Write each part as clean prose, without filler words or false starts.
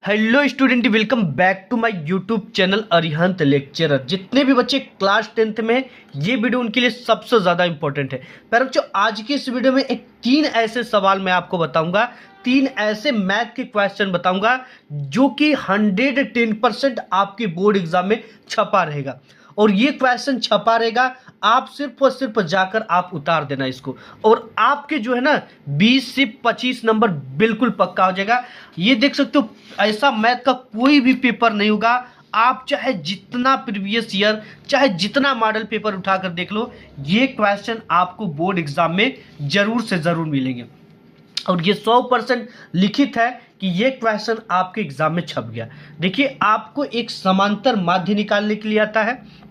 Hello student, welcome back to my YouTube channel Arihant lecturer. जितने भी बच्चे क्लास 10th में हैं, ये वीडियो उनके लिए सबसे ज़्यादा इंपॉर्टेंट है। पर बच्चों, आज की इस वीडियो में तीन ऐसे सवाल मैं आपको बताऊंगा, तीन ऐसे मैथ के क्वेश्चन बताऊंगा जो कि 110% आपके बोर्ड एग्जाम में छपा रहेगा। और ये क्वेश्चन छपा रहेगा, आप सिर्फ और सिर्फ जाकर आप उतार देना इसको, और आपके जो है ना 20 से 25 नंबर बिल्कुल पक्का हो जाएगा। ये देख सकते हो, ऐसा मैथ का कोई भी पेपर नहीं होगा, आप चाहे जितना प्रीवियस ईयर, चाहे जितना मॉडल पेपर उठाकर देख लो, ये क्वेश्चन आपको बोर्ड एग्जाम में जरूर से जरूर मिलेंगे। और ये 100% लिखित है कि ये क्वेश्चन आपके एग्जाम में छप गया। देखिए, आपको एक समांतर माध्य निकालने के लिए आता है,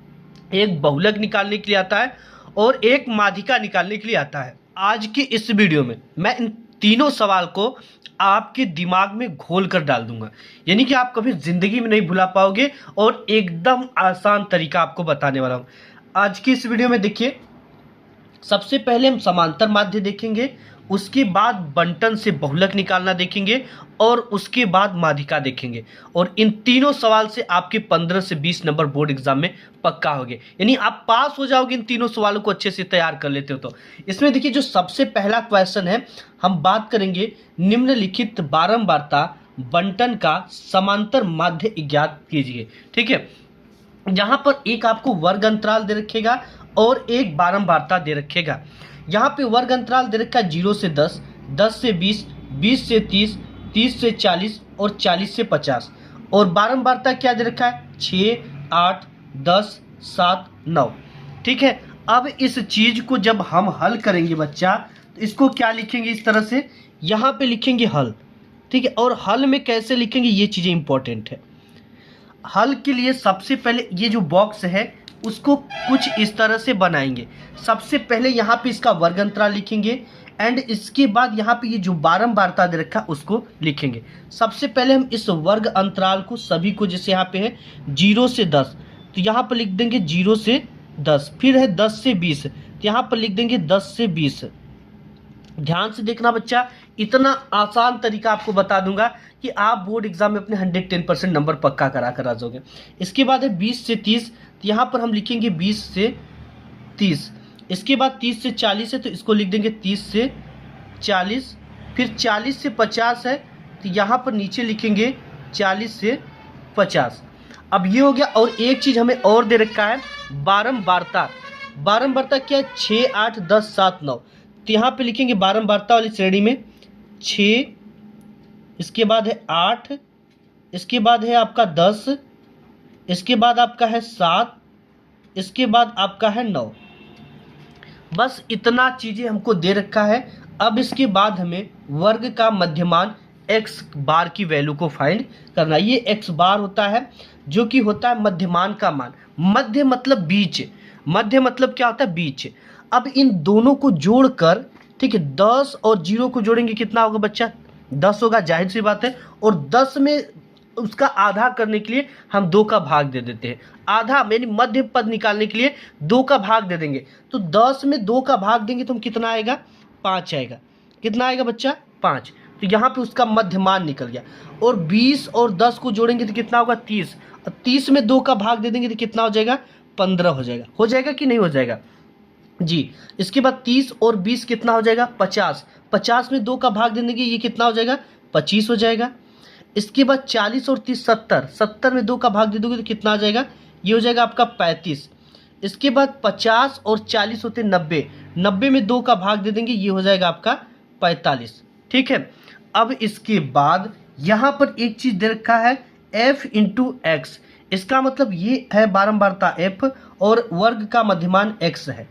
एक बहुलक निकालने के लिए आता है, और एक माध्यिका निकालने के लिए आता है। आज की इस वीडियो में मैं इन तीनों सवाल को आपके दिमाग में घोल कर डाल दूंगा, यानी कि आप कभी जिंदगी में नहीं भुला पाओगे, और एकदम आसान तरीका आपको बताने वाला हूं आज की इस वीडियो में। देखिए, सबसे पहले हम समांतर माध्य देखेंगे, उसके बाद बंटन से बहुलक निकालना देखेंगे, और उसके बाद माध्यिका देखेंगे। और इन तीनों सवाल से आपके 15 से 20 नंबर बोर्ड एग्जाम में पक्का होंगे, यानी आप पास हो जाओगे इन तीनों सवालों को अच्छे से तैयार कर लेते हो तो। इसमें देखिए, जो सबसे पहला क्वेश्चन है, हम बात करेंगे निम्नलिखित बारंबारता बंटन का समांतर माध्य ज्ञात कीजिए। ठीक है, यहाँ पर एक आपको वर्ग अंतराल दे रखेगा और एक बारंबारता दे रखेगा। यहाँ पे वर्ग अंतराल दे रखा है 0 से 10, 10 से 20, 20 से 30, 30 से 40 और 40 से 50। और बारंबारता क्या दे रखा है? 6, 8, 10, 7, 9। ठीक है, अब इस चीज को जब हम हल करेंगे बच्चा, तो इसको क्या लिखेंगे? इस तरह से यहाँ पे लिखेंगे हल। ठीक है, और हल में कैसे लिखेंगे, ये चीजें इंपॉर्टेंट है। हल के लिए सबसे पहले ये जो बॉक्स है उसको कुछ इस तरह से बनाएंगे। सबसे पहले यहाँ पे इसका वर्ग अंतराल लिखेंगे, एंड इसके बाद यहाँ पे ये जो बारंबारता दे रखा उसको लिखेंगे। सबसे पहले हम इस वर्ग अंतराल को सभी को, जैसे यहाँ पे है 0 से 10, तो यहाँ पर लिख देंगे 0 से 10। फिर है 10 से 20, तो यहाँ पर लिख देंगे 10 से 20। ध्यान से देखना बच्चा, इतना आसान तरीका आपको बता दूंगा कि आप बोर्ड एग्जाम में अपने 110% नंबर पक्का करा कर आ जाओगे। इसके बाद है 20 से 30, तो यहाँ पर हम लिखेंगे 20 से 30। इसके बाद 30 से 40 है, तो इसको लिख देंगे 30 से 40। फिर 40 से 50 है, तो यहाँ पर नीचे लिखेंगे 40 से 50। अब ये हो गया। और एक चीज़ हमें और दे रखा है, बारंबारता। बारंबारता क्या है? 6, 8, 10, 7, 9। तो यहाँ पे लिखेंगे बारंबारता वाली श्रेणी में 6, इसके बाद है 8, इसके बाद है आपका 10, इसके बाद आपका है 7, इसके बाद आपका है 9। बस इतना चीज़ें हमको दे रखा है। अब इसके बाद हमें वर्ग का मध्यमान x बार की वैल्यू को फाइंड करना। ये x बार होता है जो कि होता है मध्यमान का मान। मध्य मतलब बीच, मध्य मतलब क्या होता है? बीच। अब इन दोनों को जोड़कर, ठीक है, 10 और 0 को जोड़ेंगे, कितना होगा बच्चा? 10 होगा, जाहिर सी बात है। और 10 में उसका आधा करने के लिए हम 2 का भाग दे देते हैं। आधा यानी मध्य पद निकालने के लिए 2 का भाग दे देंगे, तो 10 में 2 का भाग देंगे तो हम कितना आएगा? 5 आएगा। कितना आएगा बच्चा? 5। तो यहाँ पे उसका मध्यमान निकल गया। और 20 और 10 को जोड़ेंगे तो कितना होगा? 30। और 30 में 2 का भाग दे देंगे तो कितना हो जाएगा? 15 हो जाएगा। हो जाएगा कि नहीं हो जाएगा जी? इसके बाद 30 और 20 कितना हो जाएगा? 50। 50 में 2 का भाग दे देंगे, ये कितना हो जाएगा? 25 हो जाएगा। इसके बाद 40 और 30 70, 70 में 2 का भाग दे दोगे तो कितना आ जाएगा? ये हो जाएगा आपका 35। इसके बाद 50 और 40 होते 90, 90 में 2 का भाग दे देंगे, ये हो जाएगा आपका 45। ठीक है, अब इसके बाद यहाँ पर एक चीज दे रखा है f इंटू एक्स। इसका मतलब ये है बारंबारता f और वर्ग का मध्यमान x है।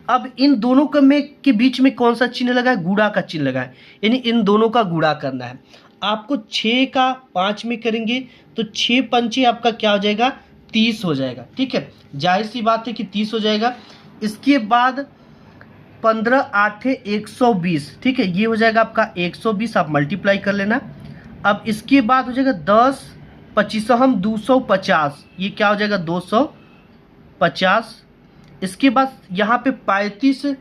अब इन दोनों के बीच में कौन सा चिन्ह लगा है? गुणा का चिन्ह लगा है, यानी इन दोनों का गुणा करना है आपको। 6 का 5 में करेंगे तो 6 पंचे आपका क्या हो जाएगा? 30 हो जाएगा। ठीक है, जाहिर सी बात है कि 30 हो जाएगा। इसके बाद 15 8 120, ठीक है, ये हो जाएगा आपका 120। आप मल्टीप्लाई कर लेना। अब इसके बाद हो जाएगा 10 25 हम 250, ये क्या हो जाएगा? 250। इसके बाद यहाँ पे 35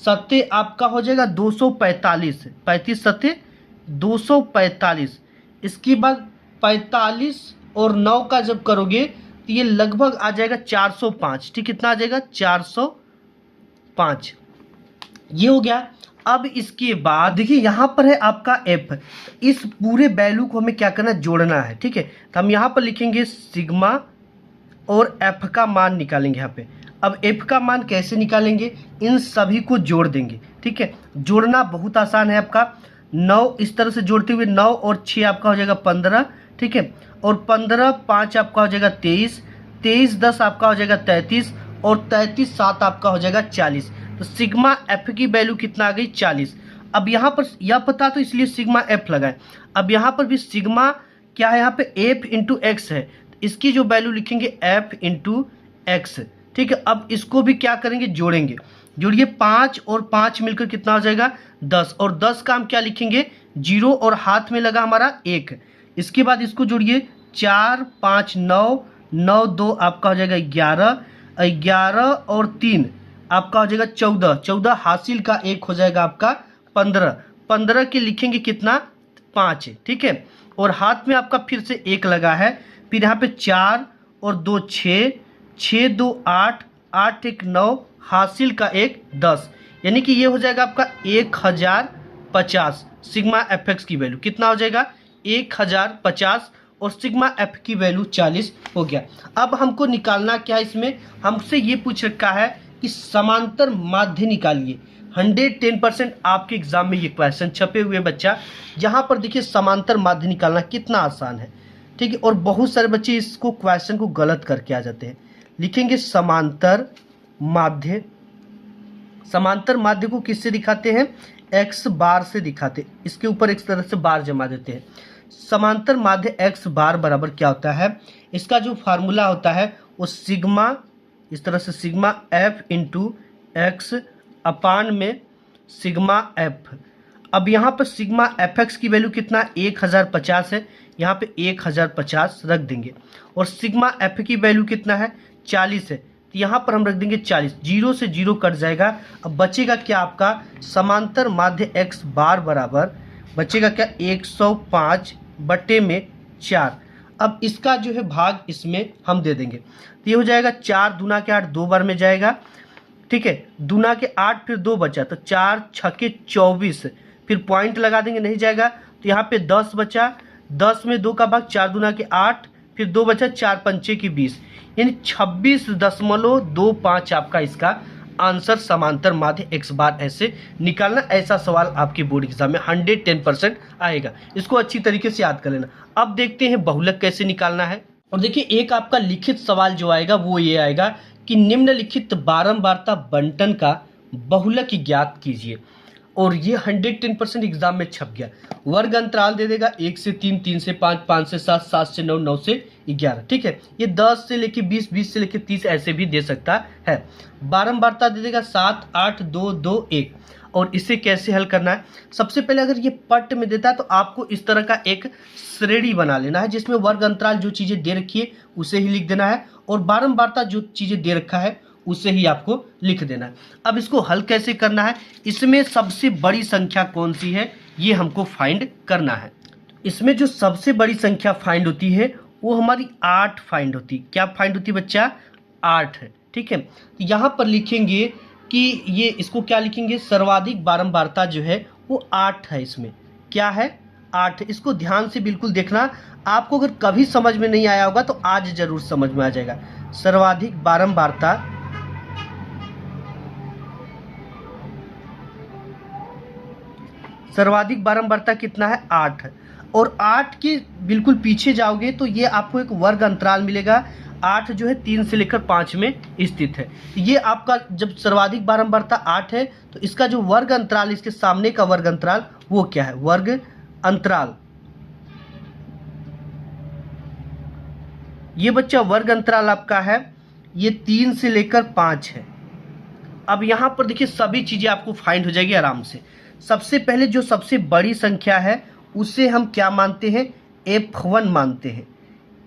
सत्ते आपका हो जाएगा 245, 35 सत्ते 245। इसके बाद 45 और 9 का जब करोगे तो ये लगभग आ जाएगा 405। ठीक, कितना आ जाएगा 405। ये हो गया। अब इसके बाद देखिए यहाँ पर है आपका f। इस पूरे वैल्यू को हमें क्या करना है, जोड़ना है। ठीक है, तो हम यहाँ पर लिखेंगे सिग्मा और f का मान निकालेंगे यहाँ पे। अब f का मान कैसे निकालेंगे, इन सभी को जोड़ देंगे। ठीक है, जोड़ना बहुत आसान है आपका। 9 इस तरह से जोड़ते हुए 9 और 6 आपका हो जाएगा 15। ठीक है, और 15 5 आपका हो जाएगा 23, 23 10 आपका हो जाएगा 33, और 33 7 आपका हो जाएगा 40। तो सिग्मा एफ की वैल्यू कितना आ गई, 40। अब यहाँ पर यह पता तो इसलिए सिग्मा एफ लगाए। अब यहाँ पर भी सिग्मा क्या है, यहाँ पे एफ इंटू एक्स है, तो इसकी जो वैल्यू लिखेंगे एफ इंटू एक्स। ठीक है, अब इसको भी क्या करेंगे, जोड़ेंगे। जोड़िए 5 और 5 मिलकर कितना हो जाएगा 10, और 10 का हम क्या लिखेंगे 0, और हाथ में लगा हमारा 1। इसके बाद इसको जोड़िए 4 5 9, 9 2 आपका हो जाएगा 11, 11 और 3 आपका हो जाएगा 14, 14 हासिल का 1 हो जाएगा आपका 15, 15 के लिखेंगे कितना 5। ठीक है, और हाथ में आपका फिर से 1 लगा है, फिर यहाँ पे 4 और 2 6, 6 2 8, 8 1 9 हासिल का 1 10, यानी कि ये हो जाएगा आपका 1050। सिग्मा एफ एक्स की वैल्यू कितना हो जाएगा 1050, और सिग्मा एफ की वैल्यू 40 हो गया। अब हमको निकालना क्या है, इसमें हमसे ये पूछ रखा है कि समांतर माध्य निकालिए। 110% आपके एग्जाम में ये क्वेश्चन छपे हुए बच्चा, जहाँ पर देखिए समांतर माध्य निकालना कितना आसान है। ठीक है, और बहुत सारे बच्चे इसको क्वेश्चन को गलत करके आ जाते हैं। लिखेंगे समांतर माध्य। समांतर माध्य को किससे दिखाते हैं, एक्स बार से दिखाते हैं। इसके ऊपर एक तरह से बार जमा देते हैं। समांतर माध्य एक्स बार बराबर क्या होता है, इसका जो फार्मूला होता है वो सिग्मा, इस तरह से सिग्मा एफ इंटू एक्स अपान में सिग्मा एफ। अब यहाँ पर सिग्मा एफ एक्स की वैल्यू कितना 1050 है, यहाँ पे 1050 रख देंगे, और सिग्मा एफ की वैल्यू कितना है 40 है, तो यहाँ पर हम रख देंगे 40। 0 से 0 कट जाएगा। अब बचेगा क्या आपका समांतर माध्य एक्स बार बराबर बचेगा क्या 105/4। अब इसका जो है भाग इसमें हम दे देंगे, तो ये हो जाएगा 4 दूना के 8 2 बार में जाएगा। ठीक है, दूना के 8 फिर 2 बचा, तो 4 छके 24, फिर पॉइंट लगा देंगे नहीं जाएगा, तो यहाँ पे 10 बचा, 10 में 2 का भाग 4 दूना के 8 फिर 2 बचा, 4 पंचे की 20, यानी 26.25 आपका इसका आंसर समांतर माध्य एक्स बार ऐसे निकालना। ऐसा सवाल आपके बोर्ड एग्जाम में 110% आएगा, इसको अच्छी तरीके से याद कर लेना। अब देखते हैं बहुलक कैसे निकालना है। और देखिए एक आपका लिखित सवाल जो आएगा वो ये आएगा कि निम्नलिखित बारंबारता बंटन का बहुलक ज्ञात कीजिए, और ये 110% एग्जाम में छप गया। वर्ग अंतराल दे देगा 1 से 3, 3 से 5, 5 से 7, 7 से 9, 9 से 11। ठीक है, ये 10 से लेके 20, 20 से लेके 30 ऐसे भी दे सकता है। बारंबारता दे देगा 7 8 2 2 1। और इसे कैसे हल करना है, सबसे पहले अगर ये पट में देता है तो आपको इस तरह का एक श्रेणी बना लेना है, जिसमें वर्ग अंतराल जो चीज़ें दे रखी है उसे ही लिख देना है, और बारंबारता जो चीज़ें दे रखा है उसे ही आपको लिख देना है। अब इसको हल कैसे करना है, इसमें सबसे बड़ी संख्या कौन सी है ये हमको फाइंड करना है। इसमें जो सबसे बड़ी संख्या फाइंड होती है वो हमारी 8 फाइंड होती है। क्या फाइंड होती है बच्चा, 8 है। ठीक है, तो यहाँ पर लिखेंगे कि ये इसको क्या लिखेंगे, सर्वाधिक बारंबारता जो है वो 8 है। इसमें क्या है 8। इसको ध्यान से बिल्कुल देखना, आपको अगर कभी समझ में नहीं आया होगा तो आज जरूर समझ में आ जाएगा। सर्वाधिक बारंबारता सर्वाधिक बारंबारता कितना है 8 है, और 8 के बिल्कुल पीछे जाओगे तो ये आपको एक वर्ग अंतराल मिलेगा। 8 जो है 3 से लेकर 5 में स्थित है। ये आपका जब सर्वाधिक बारंबारता 8 है तो इसका जो वर्ग अंतराल, इसके सामने का वर्ग अंतराल वो क्या है, वर्ग अंतराल। ये बच्चा वर्ग अंतराल आपका है ये 3 से लेकर 5 है। अब यहाँ पर देखिए सभी चीज़ें आपको फाइंड हो जाएगी आराम से। सबसे पहले जो सबसे बड़ी संख्या है उसे हम क्या मानते हैं, F1 मानते हैं।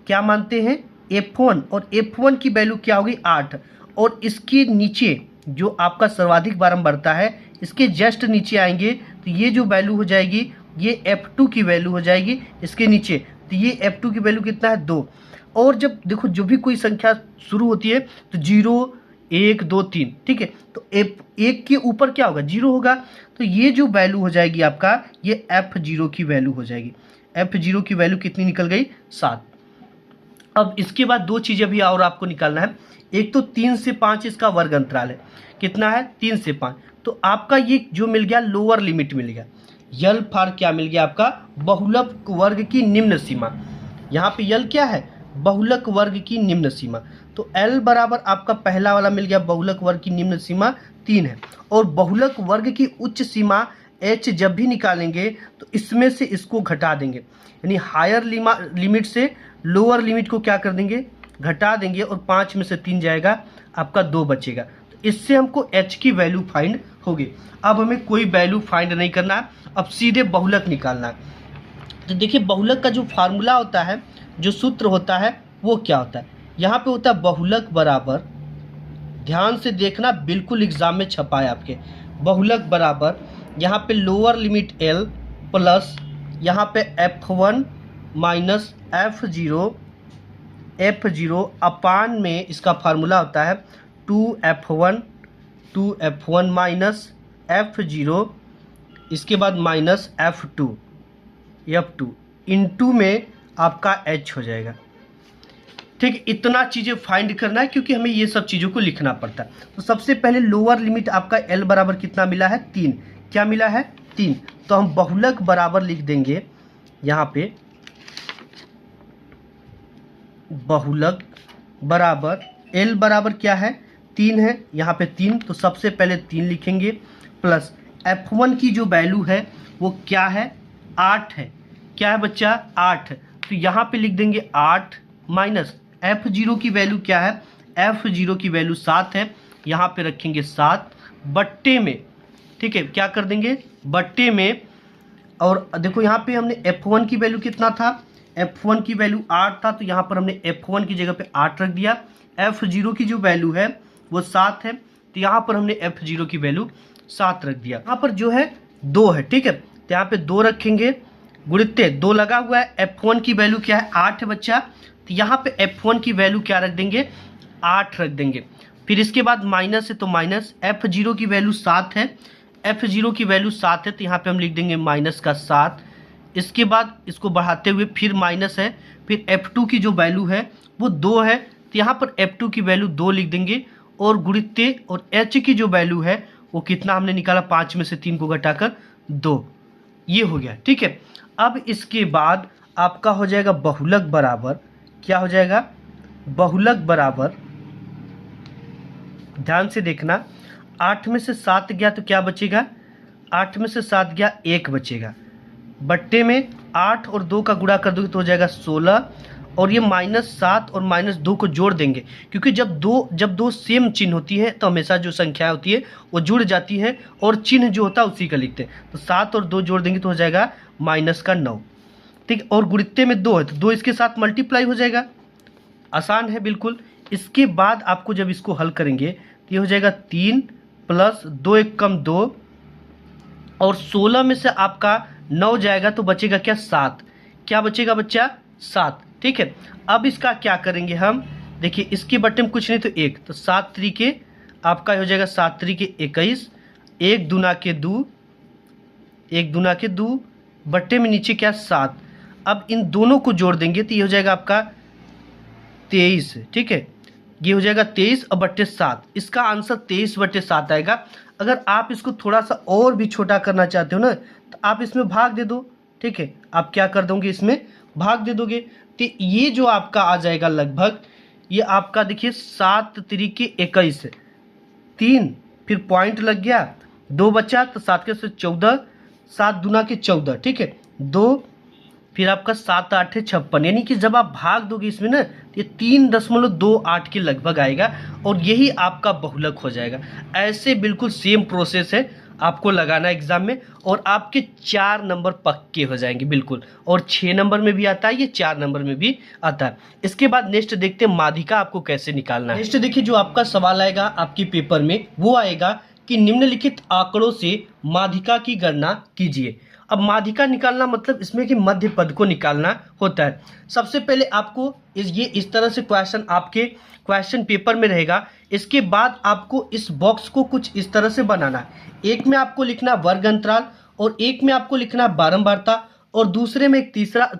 क्या मानते हैं, F1, और F1 की वैल्यू क्या होगी 8, और इसके नीचे जो आपका सर्वाधिक बारंबारता है इसके जस्ट नीचे आएंगे तो ये जो वैल्यू हो जाएगी ये F2 की वैल्यू हो जाएगी इसके नीचे, तो ये F2 की वैल्यू कितना है 2। और जब देखो जो भी कोई संख्या शुरू होती है तो 0 1 2 3, ठीक है, तो एक के ऊपर क्या होगा 0 होगा, तो ये जो वैल्यू हो जाएगी आपका ये F0 की वैल्यू हो जाएगी। F0 की वैल्यू कितनी निकल गई 7। अब इसके बाद दो चीज़ें भी और आपको निकालना है। एक तो 3 से 5 इसका वर्ग अंतराल है, कितना है 3 से 5, तो आपका ये जो मिल गया लोअर लिमिट मिल गया। यल फॉर क्या मिल गया आपका बहुलक वर्ग की निम्न सीमा। यहाँ पे यल क्या है बहुलक वर्ग की निम्न सीमा, तो L बराबर आपका पहला वाला मिल गया बहुलक वर्ग की निम्न सीमा 3 है। और बहुलक वर्ग की उच्च सीमा H जब भी निकालेंगे तो इसमें से इसको घटा देंगे, यानी हायर लिमिट से लोअर लिमिट को क्या कर देंगे घटा देंगे, और 5 में से 3 जाएगा आपका 2 बचेगा। तो इससे हमको H की वैल्यू फाइंड होगी। अब हमें कोई वैल्यू फाइंड नहीं करना है, अब सीधे बहुलक निकालना है। तो देखिए बहुलक का जो फार्मूला होता है, जो सूत्र होता है वो क्या होता है, यहाँ पे होता है बहुलक बराबर, ध्यान से देखना बिल्कुल एग्जाम में छपा है आपके, बहुलक बराबर यहाँ पे लोअर लिमिट L प्लस यहाँ पे F1 माइनस F0 अपान में इसका फार्मूला होता है 2F1 माइनस F0, इसके बाद माइनस F2 इनटू में आपका H हो जाएगा। ठीक, इतना चीज़ें फाइंड करना है क्योंकि हमें ये सब चीज़ों को लिखना पड़ता है। तो सबसे पहले लोअर लिमिट आपका L बराबर कितना मिला है 3, क्या मिला है 3, तो हम बहुलक बराबर लिख देंगे यहाँ पे, बहुलक बराबर L बराबर क्या है 3 है, यहाँ पे 3, तो सबसे पहले 3 लिखेंगे प्लस F1 की जो वैल्यू है वो क्या है 8 है, क्या है बच्चा 8 है, तो यहाँ पे लिख देंगे 8 माइनस F0 की वैल्यू क्या है, F0 की वैल्यू 7 है, यहाँ पे रखेंगे 7 बट्टे में, ठीक है, क्या कर देंगे बट्टे में। और देखो यहाँ पे हमने F1 की वैल्यू कितना था, F1 की वैल्यू 8 था, तो यहाँ पर हमने F1 की जगह पे 8 रख दिया। F0 की जो वैल्यू है वो 7 है, तो यहाँ पर हमने F0 की वैल्यू 7 रख दिया। यहाँ पर जो है 2 है, ठीक है, तो यहाँ पे 2 रखेंगे, गुणित्ते 2 लगा हुआ है, F1 की वैल्यू क्या है 8 है बच्चा, तो यहाँ पे F1 की वैल्यू क्या रख देंगे 8 रख देंगे। फिर इसके बाद माइनस है तो माइनस, F0 की वैल्यू 7 है, F0 की वैल्यू 7 है, तो यहाँ पे हम लिख देंगे माइनस का 7। इसके बाद इसको बढ़ाते हुए फिर माइनस है, फिर F2 की जो वैल्यू है वो 2 है, तो यहाँ पर F2 की वैल्यू 2 लिख देंगे, और गुणित्ते और H की जो वैल्यू है वो कितना हमने निकाला 5 में से 3 को घटाकर 2, ये हो गया, ठीक है। अब इसके बाद आपका हो जाएगा बहुलक बराबर, क्या हो जाएगा बहुलक बराबर, ध्यान से देखना, 8 में से 7 गया तो क्या बचेगा, 8 में से 7 गया 1 बचेगा, बट्टे में 8 और 2 का गुणा कर दोगे तो हो जाएगा 16, और ये -7 और -2 को जोड़ देंगे, क्योंकि जब दो सेम चिन्ह होती है तो हमेशा जो संख्या होती है वो जुड़ जाती है, और चिन्ह जो होता है उसी का लिखते हैं, तो 7 और 2 जोड़ देंगे तो हो जाएगा -9, ठीक, और गुणित्ते में 2 है तो 2 इसके साथ मल्टीप्लाई हो जाएगा, आसान है बिल्कुल। इसके बाद आपको जब इसको हल करेंगे तो ये हो जाएगा 3 प्लस 2 1 कम 2, और 16 में से आपका 9 जाएगा तो बचेगा क्या 7, क्या बचेगा बच्चा 7, ठीक है। अब इसका क्या करेंगे हम, देखिए इसके बट्टे में कुछ नहीं तो 1, तो 7 त्रिके आपका हो जाएगा 7 त्रिके 21, 1 दूना के 2, 1 दूना के 2, बट्टे में नीचे क्या 7। अब इन दोनों को जोड़ देंगे तो ये हो जाएगा आपका 23, ठीक है, ये हो जाएगा 23 और बट्टे 7, इसका आंसर 23 बट्टे 7 आएगा। अगर आप इसको थोड़ा सा और भी छोटा करना चाहते हो ना तो आप इसमें भाग दे दो, ठीक है, आप क्या कर दोगे इसमें भाग दे दोगे, तो ये जो आपका आ जाएगा लगभग, ये आपका देखिए 7 त्रिके 21, 3 फिर पॉइंट लग गया, 2 बचा तो 7 के 14, 7 दूना के 14, ठीक है, 2 फिर आपका 7 8 56, यानी कि जब आप भाग दोगे इसमें ना ये 3.28 के लगभग आएगा, और यही आपका बहुलक हो जाएगा। ऐसे बिल्कुल सेम प्रोसेस है, आपको लगाना एग्जाम में, और आपके 4 नंबर पक्के हो जाएंगे बिल्कुल, और 6 नंबर में भी आता है, ये 4 नंबर में भी आता है। इसके बाद नेक्स्ट देखते हैं माध्यिका आपको कैसे निकालना है। नेक्स्ट देखिए जो आपका सवाल आएगा आपके पेपर में वो आएगा कि निम्नलिखित आंकड़ों से माध्यिका की गणना कीजिए। अब माध्यिका निकालना मतलब इसमें कि मध्य पद को निकालना होता है। सबसे पहले आपको इस तरह से क्वेश्चन आपके क्वेश्चन पेपर में रहेगा। इसके बाद आपको इस बॉक्स को कुछ इस तरह से बनाना है। एक में आपको लिखना वर्ग अंतराल और एक में आपको लिखना बारंबारता और दूसरे में एक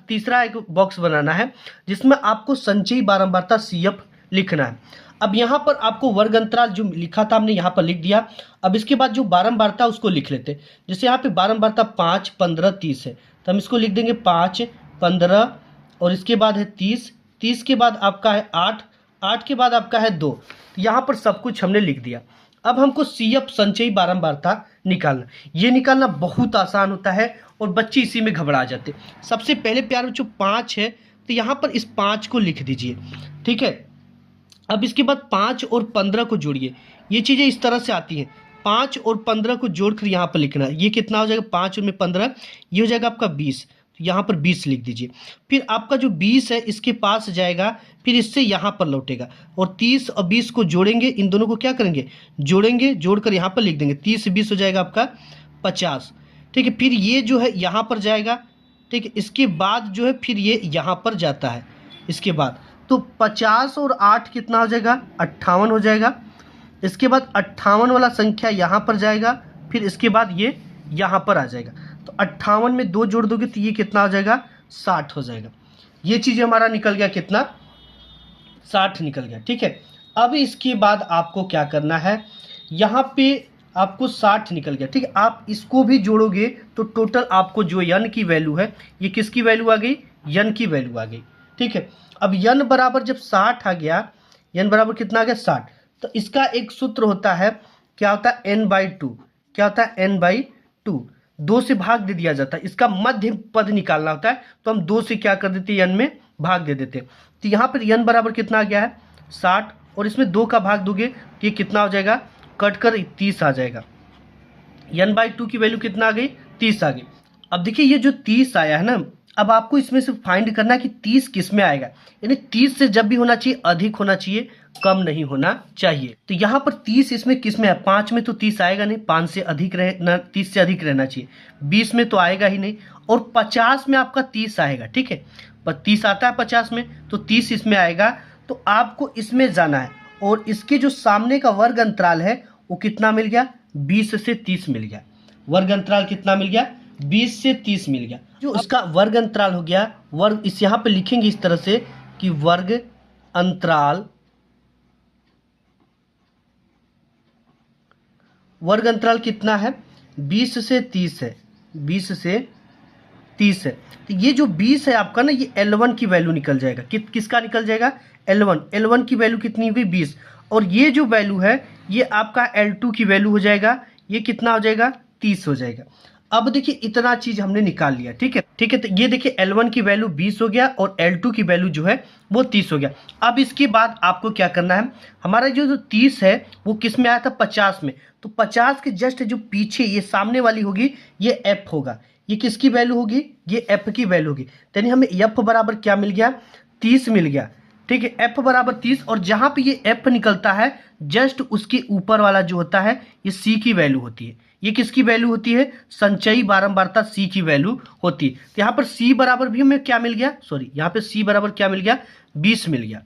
तीसरा एक बॉक्स बनाना है जिसमें आपको संचयी बारंबारता CF लिखना है। अब यहाँ पर आपको वर्ग अंतराल जो लिखा था हमने यहाँ पर लिख दिया। अब इसके बाद जो बारंबारता उसको लिख लेते हैं। जैसे यहाँ पे बारंबारता 5, 15, 30 है तो हम इसको लिख देंगे 5, 15 और इसके बाद है 30, 30 के बाद आपका है 8, 8 के बाद आपका है 2। तो यहाँ पर सब कुछ हमने लिख दिया। अब हमको CF संचयी बारंबारता निकालना। ये निकालना बहुत आसान होता है और बच्चे इसी में घबरा जाते। सबसे पहले प्यार बच्चों 5 है तो यहाँ पर इस 5 को लिख दीजिए, ठीक है। अब इसके बाद 5 और 15 को जोड़िए। ये चीज़ें इस तरह से आती हैं। 5 और 15 को जोड़कर यहाँ पर लिखना है। ये कितना हो जाएगा 5 और में 15, ये हो जाएगा आपका 20। तो यहाँ पर 20 लिख दीजिए। फिर आपका जो 20 है इसके पास जाएगा, फिर इससे यहाँ पर लौटेगा और 30 और 20 को जोड़ेंगे। इन दोनों को क्या करेंगे, जोड़ेंगे, जोड़कर यहाँ पर लिख देंगे। 30 से 20 हो जाएगा आपका 50, ठीक है। फिर ये जो है यहाँ पर जाएगा, ठीक है। इसके बाद जो है फिर ये यहाँ पर जाता है। इसके बाद तो 50 और 8 कितना हो जाएगा 58 हो जाएगा। इसके बाद 58 वाला संख्या यहाँ पर जाएगा, फिर इसके बाद ये यहाँ पर आ जाएगा। तो 58 में 2 जोड़ दोगे तो ये कितना हो जाएगा 60 हो जाएगा। ये चीज़ हमारा निकल गया कितना 60 निकल गया, ठीक है। अब इसके बाद आपको क्या करना है, यहाँ पे आपको 60 निकल गया, ठीक है। आप इसको भी जोड़ोगे तो टोटल आपको जो n की वैल्यू है ये किसकी वैल्यू आ गई, n की वैल्यू आ गई, ठीक है। अब n बराबर जब 60 आ गया, n बराबर कितना आ गया 60, तो इसका एक सूत्र होता है, क्या होता है n/2। क्या होता है n/2, 2 से भाग दे दिया जाता है। इसका मध्य पद निकालना होता है तो हम 2 से क्या कर देते हैं n में भाग दे देते हैं। तो यहाँ पर n बराबर कितना आ गया है 60 और इसमें 2 का भाग दोगे तो ये कितना हो जाएगा, कटकर 30 आ जाएगा। n/2 की वैल्यू कितना आ गई 30 आ गई। अब देखिए ये जो 30 आया है ना, अब आपको इसमें से फाइंड करना है कि 30 किस में आएगा। यानी 30 से जब भी होना चाहिए अधिक होना चाहिए, कम नहीं होना चाहिए। तो यहाँ पर 30 इसमें किस में है, 5 में तो 30 आएगा नहीं, 5 से अधिक रहना, 30 से अधिक रहना चाहिए। 20 में तो आएगा ही नहीं और 50 में आपका 30 आएगा, ठीक है। 30 आता है 50 में तो 30 इसमें आएगा। तो आपको इसमें जाना है और इसके जो सामने का वर्ग अंतराल है वो कितना मिल गया 20 से 30 मिल गया। वर्ग अंतराल कितना मिल गया 20 से 30 मिल गया। जो उसका वर्ग अंतराल हो गया, वर्ग इस यहाँ पे लिखेंगे इस तरह से कि वर्ग अंतराल, वर्ग अंतराल कितना है 20 से 30 है, 20 से 30 है। तो ये जो 20 है आपका ना, ये L1 की वैल्यू निकल जाएगा। किसका निकल जाएगा L1 की वैल्यू कितनी हुई 20 और ये जो वैल्यू है ये आपका L2 की वैल्यू हो जाएगा, ये कितना हो जाएगा 30 हो जाएगा। अब देखिए इतना चीज हमने निकाल लिया, ठीक है, ठीक है। तो ये देखिए L1 की वैल्यू 20 हो गया और L2 की वैल्यू जो है वो 30 हो गया। अब इसके बाद आपको क्या करना है, हमारा जो 30 है वो किस में आया था 50 में, तो 50 के जस्ट जो पीछे ये सामने वाली होगी ये F होगा। ये किसकी वैल्यू होगी, ये F की वैल्यू होगी। यानी हमें F बराबर क्या मिल गया 30 मिल गया, ठीक है। F बराबर 30 और जहां पे ये F निकलता है जस्ट उसके ऊपर वाला जो होता है ये C की वैल्यू होती है। ये किसकी वैल्यू होती है, संचयी बारंबारता C की वैल्यू होती है। तो यहाँ पर C बराबर भी हमें क्या मिल गया, सॉरी यहाँ पे C बराबर क्या मिल गया 20 मिल गया।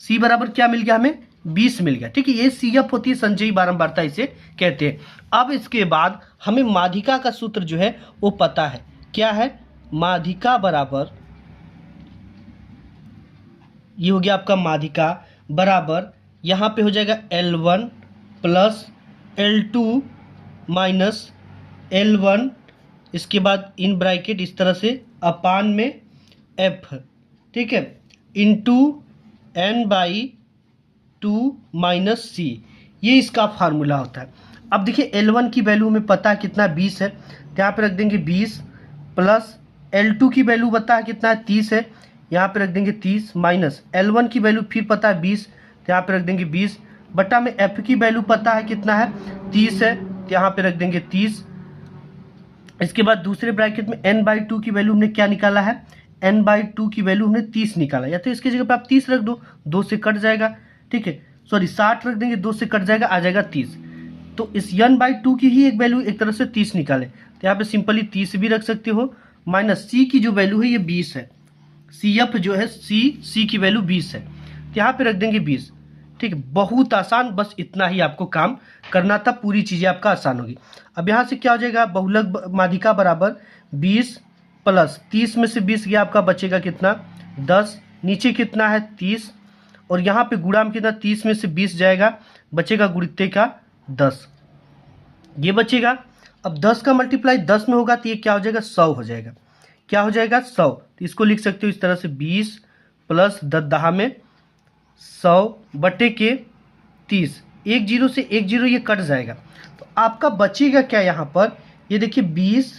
C बराबर क्या मिल गया हमें 20 मिल गया, ठीक है। ये CF होती है संचयी बारंबारता इसे कहते हैं। अब इसके बाद हमें माध्यिका का सूत्र जो है वो पता है, क्या है माध्यिका बराबर, ये हो गया आपका माध्यिका बराबर, यहाँ पे हो जाएगा L1 plus L2 minus L1, इसके बाद इन ब्रैकेट इस तरह से अपान में F, ठीक है, इंटू n/2 माइनस C, ये इसका फार्मूला होता है। अब देखिए L1 की वैल्यू हमें पता है कितना 20 है, तो यहाँ पे रख देंगे 20 प्लस L2 की वैल्यू पता है कितना है 30 है, यहाँ पे रख देंगे 30 माइनस L1 की वैल्यू फिर पता है 20, तो यहाँ पे रख देंगे 20 बटा में F की वैल्यू पता है कितना है 30 है, तो यहाँ पे रख देंगे 30। इसके बाद दूसरे ब्रैकेट में n/2 की वैल्यू हमने क्या निकाला है, n/2 की वैल्यू हमने 30 निकाला, या तो इसकी जगह पे आप 30 रख दो, 2 से कट जाएगा, ठीक है, सॉरी 60 रख देंगे, 2 से कट जाएगा, आ जाएगा 30। तो इस n/2 की ही एक वैल्यू एक तरह से 30 निकालें, तो यहाँ पे सिंपली 30 भी रख सकते हो, माइनस सी की जो वैल्यू है ये 20 है, सी एफ जो है सी की वैल्यू 20 है, तो यहाँ पे रख देंगे 20। ठीक है, बहुत आसान, बस इतना ही आपको काम करना था, पूरी चीज़ें आपका आसान होगी। अब यहाँ से क्या हो जाएगा, बहुलक माध्यिका बराबर 20 प्लस 30 में से 20 गया, आपका बचेगा कितना 10, नीचे कितना है 30, और यहाँ पे गुणा में कितना 30 में से 20 जाएगा, बचेगा गुणित्य का 10, ये बचेगा। अब 10 का मल्टीप्लाई 10 में होगा तो ये क्या हो जाएगा 100 हो जाएगा, क्या हो जाएगा 100। तो इसको लिख सकते हो इस तरह से 20 प्लस 10 में 100 बटे के 30, एक जीरो से एक जीरो ये कट जाएगा, तो आपका बचेगा क्या यहाँ पर, ये देखिए 20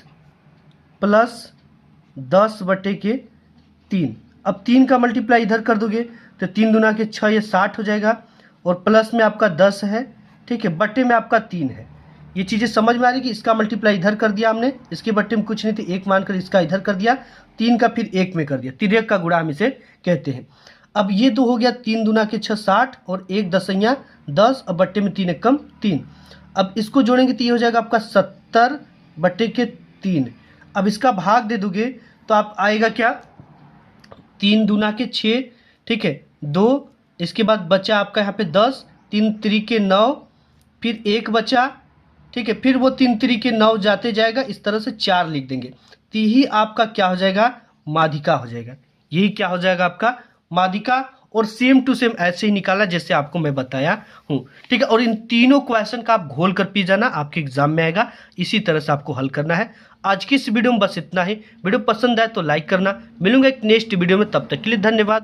प्लस 10 बटे के 3। अब 3 का मल्टीप्लाई इधर कर दोगे तो 3 दूना के 6, ये 60 हो जाएगा, और प्लस में आपका 10 है, ठीक है, बटे में आपका 3 है। ये चीज़ें समझ में आ रही कि इसका मल्टीप्लाई इधर कर दिया हमने, इसके बट्टे में कुछ नहीं थे, 1 मानकर इसका इधर कर दिया, 3 का फिर 1 में कर दिया, तिर्यक का गुणा हम इसे कहते हैं। अब ये तो हो गया 3 दूना के 6 60, और 1 दसैया 10, अब बट्टे में 3 एकम 3। अब इसको जोड़ेंगे तो ये हो जाएगा आपका 70 बट्टे के 3। अब इसका भाग दे दोगे तो आप आएगा क्या 3 दूना के 6, ठीक है 2, इसके बाद बचा आपका यहाँ पे 10, 3 त्रिके 9, फिर 1 बचा, ठीक है, फिर वो 3 त्रिके 9 जाते जाएगा, इस तरह से 4 लिख देंगे, तो यही आपका क्या हो जाएगा माध्यिका हो जाएगा, यही क्या हो जाएगा आपका माध्यिका। और सेम टू सेम ऐसे ही निकाला जैसे आपको मैं बताया हूँ, ठीक है। और इन तीनों क्वेश्चन का आप घोल कर पी जाना, आपके एग्जाम में आएगा, इसी तरह से आपको हल करना है। आज की इस वीडियो में बस इतना ही, वीडियो पसंद आए तो लाइक करना, मिलूंगा एक नेक्स्ट वीडियो में, तब तक के लिए धन्यवाद।